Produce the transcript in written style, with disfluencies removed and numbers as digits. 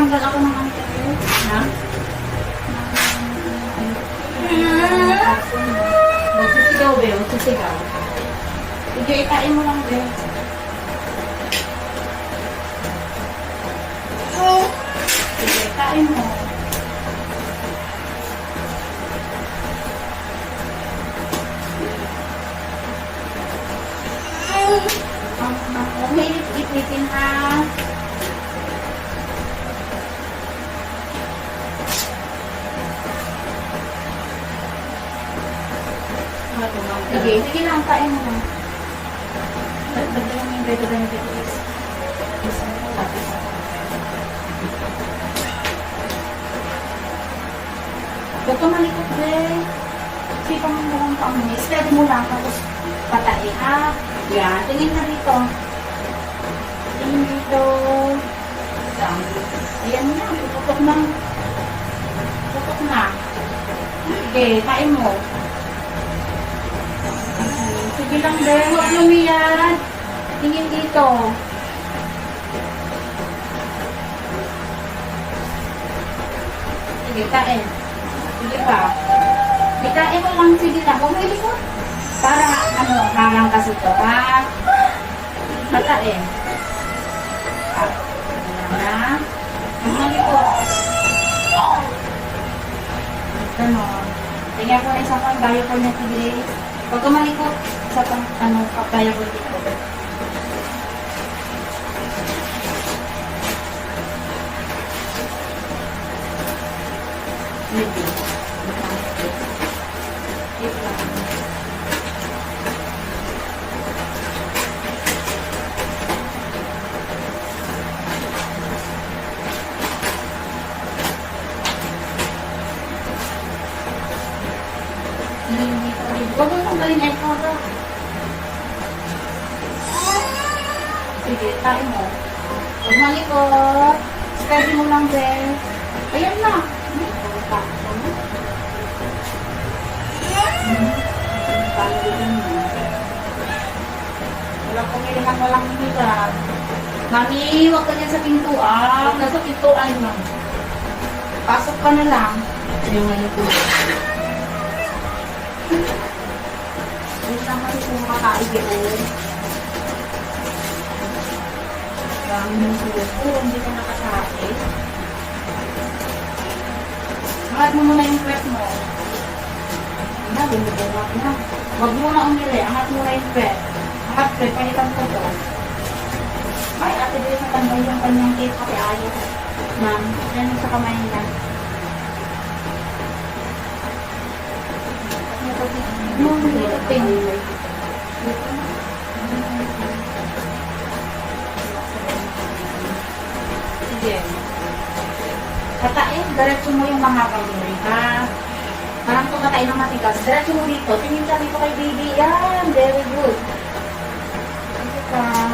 magtanggal ako ng ano. Ha? Magsisigaw, be. Magsisigaw. Sige, itain mo lang, be. Sige, itain mo. Huwag mo ipitin ha. Sige, sige lang, kain mo lang. Bagay lang yung beto na yung beto. Huwag ka malikot, be. Sipa mo mo lang pang steady mo lang, tapos patay, ha? Yan, tingin na dito. Tingin dito. Ayan na, tutok na. Tutok na. Sige, kain mo. Sige lang, be. Huwag lumiyan. Tingin dito. Sige, kain. Sige pa. Ikain mo lang, sige lang. Huwag mo ilikot. Para, ano, harang kasi ito, ha? Kain. Ayan na. Huwag mo ilikot. Ganon. Tingnan ko na isa pang bayo ko na tigre. Huwag ka malikot sa pang, ano, kapaya ko dito. Maybe. Wait lang. Huwag mo tanggalin ay para. Sige, tayo mo. Huwag malikot. Steady mo lang, Ben. Ayan na. Walang pumilihan, walang hihilan. Mami, huwag ka dyan sa pintuan. Nasa pintuan mo. Pasok ka na lang. Yung ano po. Wait lang kasi kung makakaigil. Dami ng sulit ko, hindi ka nakasakit. Angat mo muna yung prep mo. Na, bumubungak na. Wag mo na umili, angat mo na yung prep. Angat prep, panitan ko to. Ay, ate dito sa tambay yung kanyang cake kasi ayaw. Ma'am, yan sa kamay niya. Sige. Katain, diretso mo yung mga kamay, ha? Parang ito katain ng matigas. Diretso mo dito. Tingin ka dito kay baby. Yan, very good. Sige ka.